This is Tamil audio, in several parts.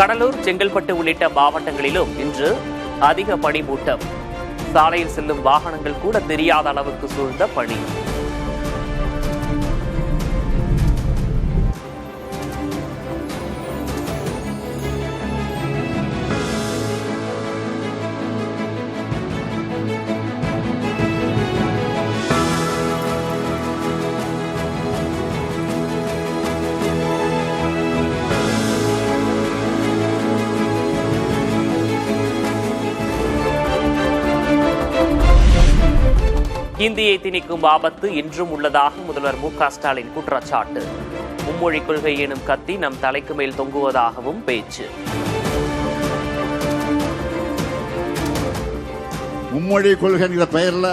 கடலூர், செங்கல்பட்டு உள்ளிட்ட மாவட்டங்களிலும் இன்று அதிக பனிமூட்டம். சாலையில் செல்லும் வாகனங்கள் கூட தெரியாத அளவுக்கு சூழ்ந்த பனி. இந்தியை திணிக்கும் ஆபத்து இன்றும் உள்ளதாக முதல்வர் மு.க. ஸ்டாலின் குற்றச்சாட்டு. மும்மொழி கொள்கை எனும் கத்தி நம் தலைக்கு மேல் தொங்குவதாகவும் பேச்சு. மும்மொழி கொள்கைங்கிற பெயர்ல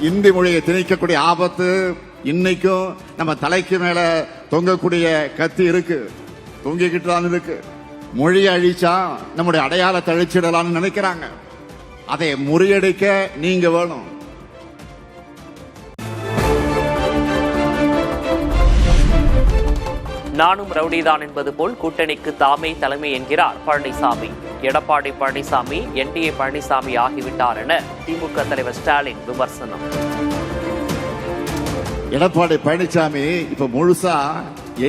இந்தி மொழியை திணிக்கக்கூடிய ஆபத்து இன்னைக்கும் நம்ம தலைக்கு மேல தொங்கக்கூடிய கத்தி இருக்கு, தொங்கிக்கிட்டு தான் இருக்கு. மொழியை அழிச்சா நம்முடைய அடையாளத்தை அழிச்சிடலாம்னு நினைக்கிறாங்க. அதை முறியடிக்க நீங்க வேணும். நானும் ரவுடிதான் என்பது போல் கூட்டணிக்கு தாமே தலைமை என்கிறார் பழனிசாமி. எடப்பாடி பழனிசாமி என்டிஏ பழனிசாமி ஆகிவிட்டார் என திமுக தலைவர் ஸ்டாலின் விமர்சனம். எடப்பாடி பழனிசாமி இப்ப முழுசா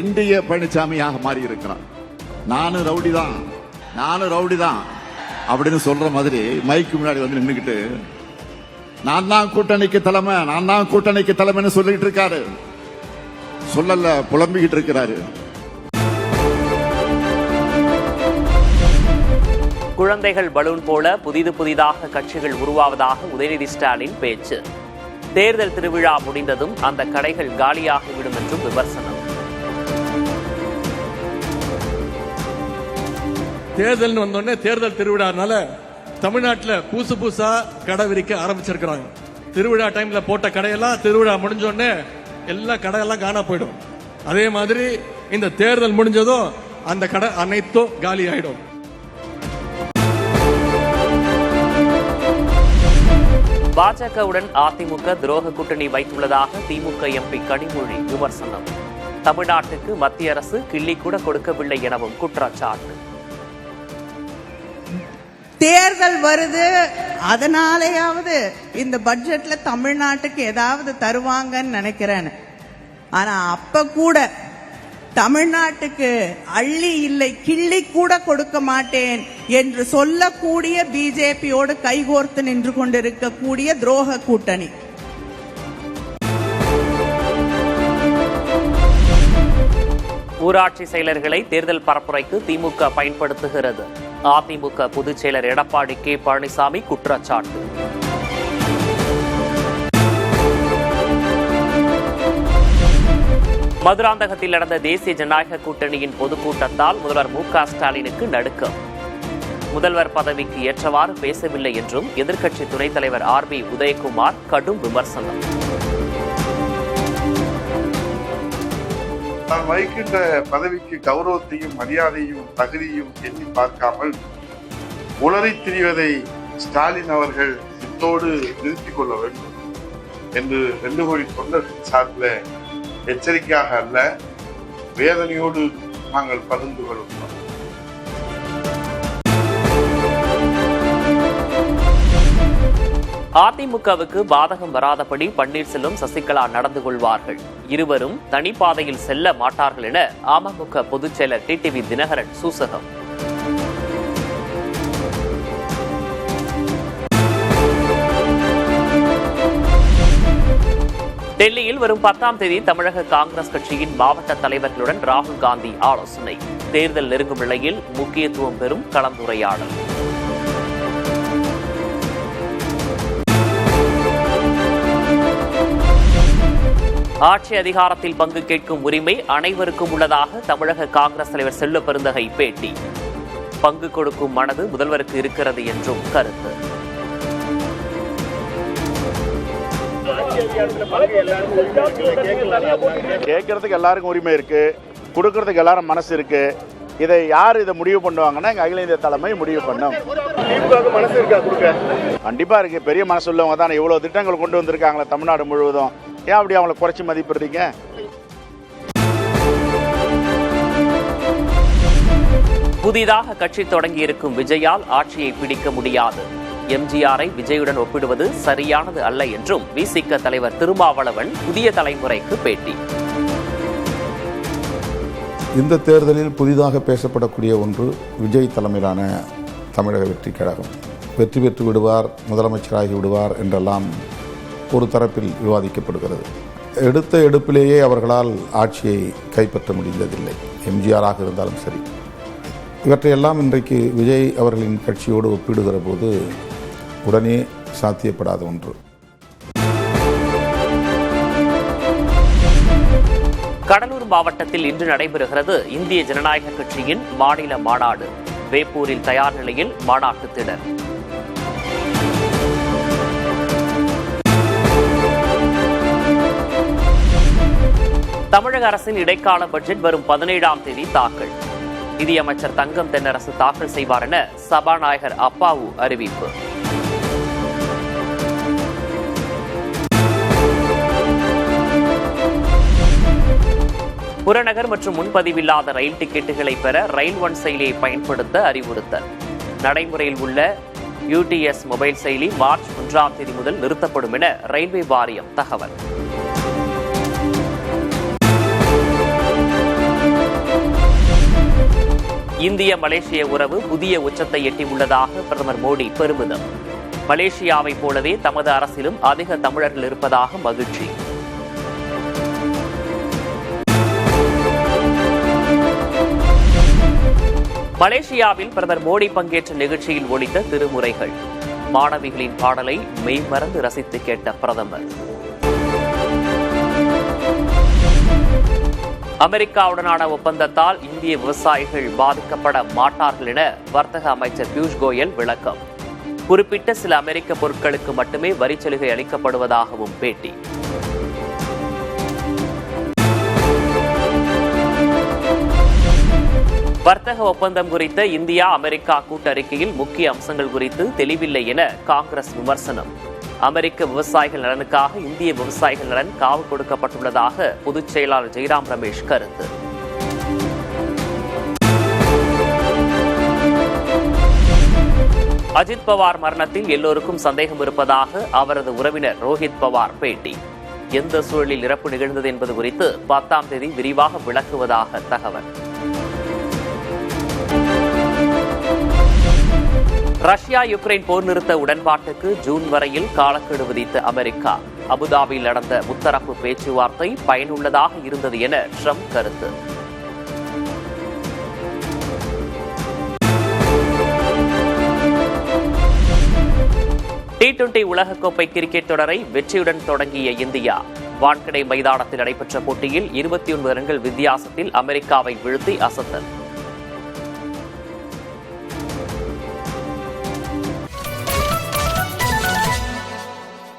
என்டிஏ பழனிசாமியாக மாறி இருக்கிறார். நானும் ரவுடி தான் அப்படின்னு சொல்ற மாதிரி மைக்கு முன்னாடி வந்து நின்றுகிட்டு நான் தான் கூட்டணிக்கு தலைமைன்னு சொல்லிட்டு இருக்காரு. சொல்லல, புலம்பிக்கிட்டு இருக்கிறாரு. குழந்தைகள் பலூன் போல புதிதாக கட்சிகள் உருவாவதாக உதயநிதி ஸ்டாலின் பேச்சு. தேர்தல் திருவிழா முடிந்ததும் அந்த கடைகள் காலியாகிவிடும் என்றும் விமர்சனம். தேர்தல் வந்தோடனே தேர்தல் திருவிழானால தமிழ்நாட்டில் புதுசா கடை விரிக்க ஆரம்பிச்சிருக்கிறாங்க. திருவிழா டைம்ல போட்ட கடையெல்லாம் திருவிழா முடிஞ்சோடனே எல்லா கடையெல்லாம் காணா போயிடும். அதே மாதிரி இந்த தேர்தல் முடிஞ்சதும் அந்த கடை அனைத்தும் காலி ஆயிடும். பாஜகவுடன் அதிமுக துரோக கூட்டணி வைத்துள்ளதாக திமுக எம்பி கனிமொழி விமர்சனம். தமிழ்நாட்டுக்கு மத்திய அரசு கிள்ளி கூட கொடுக்கவில்லை எனவும் குற்றச்சாட்டு. தேர்தல் வருது, அதனாலேயாவது இந்த பட்ஜெட்ல தமிழ்நாட்டுக்கு ஏதாவது தருவாங்கன்னு நினைக்கிறேன். ஆனா அப்ப கூட தமிழ்நாட்டுக்கு அள்ளி இல்லை கிள்ளி கூட கொடுக்க மாட்டேன் என்று சொல்லக்கூடிய பிஜேபியோடு கைகோர்த்து நின்று கொண்டிருக்கக்கூடிய துரோக கூட்டணி. ஊராட்சி செயலர்களை தேர்தல் பரப்புரைக்கு திமுக பயன்படுத்துகிறது. அதிமுக பொதுச் செயலர் எடப்பாடி கே. பழனிசாமி குற்றச்சாட்டு. மதுராந்தகத்தில் நடந்த தேசிய ஜனநாயக கூட்டணியின் பொதுக்கூட்டத்தால் முதல்வர் மு.க. ஸ்டாலினுக்கு நடுக்கம். முதல்வர் பதவிக்கு ஏற்றவாறு பேசவில்லை என்றும் எதிர்க்கட்சி துணைத் தலைவர் ஆர்.பி. உதயகுமார் கடும் விமர்சனம். தான் வகிக்கின்ற பதவிக்கு கௌரவத்தையும் மரியாதையும் தகுதியும் எண்ணி பார்க்காமல் உளறித் திரிவதை ஸ்டாலின் அவர்கள் இத்தோடு நிறுத்திக் கொள்ள வேண்டும் என்று 2 கோடி தொண்டர்கள் சார்பில் எச்சரிக்கையாக அல்ல, வேதனையோடு நாங்கள் பகிர்ந்து கொள்கிறோம். அதிமுகவுக்கு பாதகம் வராதபடி பன்னீர்செல்வம், சசிகலா நடந்து கொள்வார்கள். இருவரும் தனிப்பாதையில் செல்ல மாட்டார்கள் என அமமுக பொதுச் செயலர் டிடிவி தினகரன் சூசகம். டெல்லியில் வரும் 10ஆம் தேதி தமிழக காங்கிரஸ் கட்சியின் மாவட்ட தலைவர்களுடன் ராகுல் காந்தி ஆலோசனை. தேர்தல் நெருங்கும் நிலையில் முக்கியத்துவம் பெறும் கலந்துரையாடல். ஆட்சி அதிகாரத்தில் பங்கு கேட்கும் உரிமை அனைவருக்கும் உள்ளதாக தமிழக காங்கிரஸ் தலைவர் செல்வ பெருந்தகை பேட்டி. பங்கு கொடுக்கும் மனது முதல்வருக்கு இருக்கிறது என்றும் கருத்து. கேட்கறதுக்கு எல்லாருக்கும் உரிமை இருக்கு, கொடுக்கறதுக்கு எல்லாரும் மனசு இருக்கு. இதை யார் இதை முடிவு பண்ணுவாங்கன்னா எங்க அகில இந்திய தலைமை முடிவு பண்ணும். மனசு இருக்கா கொடுக்க? கண்டிப்பா இருக்கு. பெரிய மனசு உள்ளவங்க தான் இவ்வளவு திட்டங்கள் கொண்டு வந்திருக்காங்களே தமிழ்நாடு முழுவதும். ஏன் அப்படி அவங்களை குறைச்சி மதிப்பிடுறீங்க? புதிதாக கட்சி தொடங்கியிருக்கும் விஜயால் ஆட்சியை பிடிக்க முடியாது. எம்ஜிஆரை விஜயுடன் ஒப்பிடுவது சரியானது அல்ல என்றும் விசிக தலைவர் திருமாவளவன் புதிய தலைமுறைக்கு பேட்டி. இந்த தேர்தலில் புதிதாக பேசப்படக்கூடிய ஒன்று விஜய் தலைமையிலான தமிழக வெற்றி கழகம். வெற்றி பெற்று விடுவார், முதலமைச்சராகி விடுவார் என்றெல்லாம் ஒரு தரப்பில் விவாதிக்கப்படுகிறது. எடுத்த எடுப்பிலேயே அவர்களால் ஆட்சியை கைப்பற்ற முடிந்ததில்லை, எம்ஜிஆராக இருந்தாலும் சரி. இவற்றையெல்லாம் இன்றைக்கு விஜய் அவர்களின் கட்சியோடு ஒப்பிடுகிற போது உடனே சாத்தியப்படாத ஒன்று. கடலூர் மாவட்டத்தில் இன்று நடைபெறுகிறது இந்திய ஜனநாயக கட்சியின் மாநில மாநாடு. வேப்பூரில் தயார் நிலையில் மாநாட்டு திடல். தமிழக அரசின் இடைக்கால பட்ஜெட் வரும் 17ஆம் தேதி தாக்கல். நிதியமைச்சர் தங்கம் தென்னரசு தாக்கல் செய்வார் என சபாநாயகர் அப்பாவு அறிவிப்பு. புறநகர் மற்றும் முன்பதிவில்லாத ரயில் டிக்கெட்டுகளை பெற ரயில் ஒன் செயலியை பயன்படுத்த அறிவுறுத்தல். நடைமுறையில் உள்ள UTS மொபைல் செயலி மார்ச் 1ஆம் தேதி முதல் நிறுத்தப்படும் என ரயில்வே வாரியம் தகவல். இந்திய மலேசிய உறவு புதிய உச்சத்தை எட்டியுள்ளதாக பிரதமர் மோடி பெருமிதம். மலேசியாவைப் போலவே தமது அரசிலும் அதிக தமிழர்கள் இருப்பதாக மகிழ்ச்சி. மலேசியாவில் பிரதமர் மோடி பங்கேற்ற நிகழ்ச்சியில் ஒலித்த திருமுறைகள். மாணவிகளின் பாடலை மெய்மறந்து ரசித்து கேட்ட பிரதமர். அமெரிக்காவுடனான ஒப்பந்தத்தால் இந்திய விவசாயிகள் பாதிக்கப்பட மாட்டார்கள் என வர்த்தக அமைச்சர் பியூஷ் கோயல் விளக்கம். குறிப்பிட்ட சில அமெரிக்க பொருட்களுக்கு மட்டுமே வரிச்சலுகை அளிக்கப்படுவதாகவும் பேட்டி. வர்த்தக ஒப்பந்தம் குறித்த இந்தியா அமெரிக்கா கூட்டறிக்கையில் முக்கிய அம்சங்கள் குறித்து தெளிவில்லை என காங்கிரஸ் விமர்சனம். அமெரிக்க விவசாயிகள் நலனுக்காக இந்திய விவசாயிகள் நலன் காவு கொடுக்கப்பட்டுள்ளதாக பொதுச் செயலாளர் ஜெய்ராம் ரமேஷ் கருத்து. அஜித் பவார் மரணத்தில் எல்லோருக்கும் சந்தேகம் இருப்பதாக அவரது உறவினர் ரோஹித் பவார் பேட்டி. எந்த சூழலில் இறப்பு நிகழ்ந்தது என்பது குறித்து 10ஆம் தேதி விரிவாக விளக்குவதாக தகவல். ரஷ்யா யுக்ரைன் போர் நிறுத்த உடன்பாட்டுக்கு ஜூன் வரையில் காலக்கெடு விதித்த அமெரிக்கா. அபுதாபியில் நடந்த முத்தரப்பு பேச்சுவார்த்தை பயனுள்ளதாக இருந்தது என ட்ரம்ப் கருத்து. T20 உலகக்கோப்பை கிரிக்கெட் தொடரை வெற்றியுடன் தொடங்கிய இந்தியா. வான்கடை மைதானத்தில் நடைபெற்ற போட்டியில் 29 ரன்கள் வித்தியாசத்தில் அமெரிக்காவை வீழ்த்தி அசத்தல்.